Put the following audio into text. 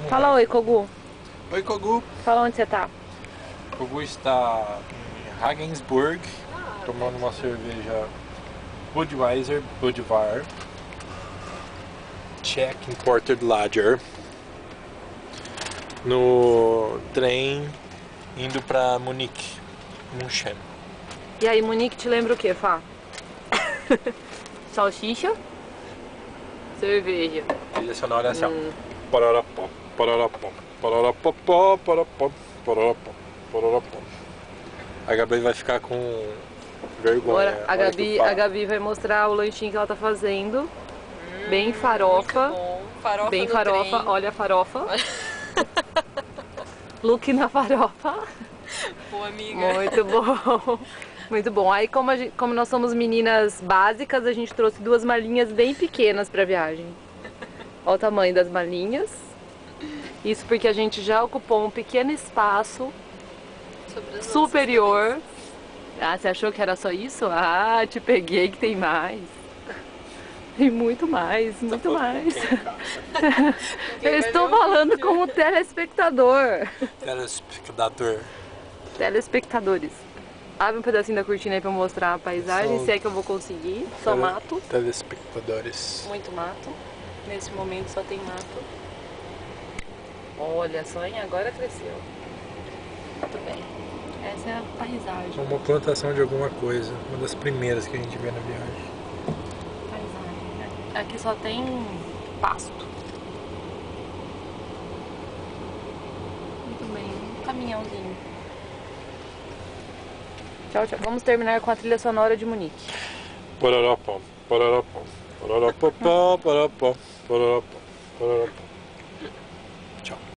Fala oi, Kogu. Oi, Kogu. Fala onde você tá. Kogu está em Regensburg, tomando uma cerveja Budweiser, Czech Imported Lager, no trem indo pra Munique, München. E aí, Munique te lembra o que, Fá? Salsicha? Cerveja. Trilha sonora é assim, ó. Pororopó, pororopó, pororopó, pororopó, pororopó, pororopó. A Gabi vai ficar com vergonha. Agora a Gabi vai mostrar o lanchinho que ela tá fazendo. Bem farofa. Muito bom. Farofa Bem no farofa. trem. Olha a farofa. Look na farofa. Pô, amiga. Muito bom. Muito bom. Aí, como nós somos meninas básicas, a gente trouxe duas malinhas bem pequenas pra viagem. Olha o tamanho das malinhas. Isso porque a gente já ocupou um pequeno espaço Sobre as superior. Ah, você achou que era só isso? Ah, te peguei que tem mais. Tem muito mais, muito mais. Eu estou falando como telespectador. Telespectador. Telespectadores. Abre um pedacinho da cortina aí pra mostrar a paisagem, se é que eu vou conseguir. Só mato. Telespectadores. Muito mato. Nesse momento só tem mato. Olha só, hein? Agora cresceu. Muito bem. Essa é a paisagem. Uma plantação de alguma coisa. Uma das primeiras que a gente vê na viagem. Paisagem. Aqui só tem pasto. Muito bem. Um caminhãozinho. Tchau, tchau. Vamos terminar com a trilha sonora de Munique. Pororopó, pororopó, pororopó, pororopó, pororopó, pororopó.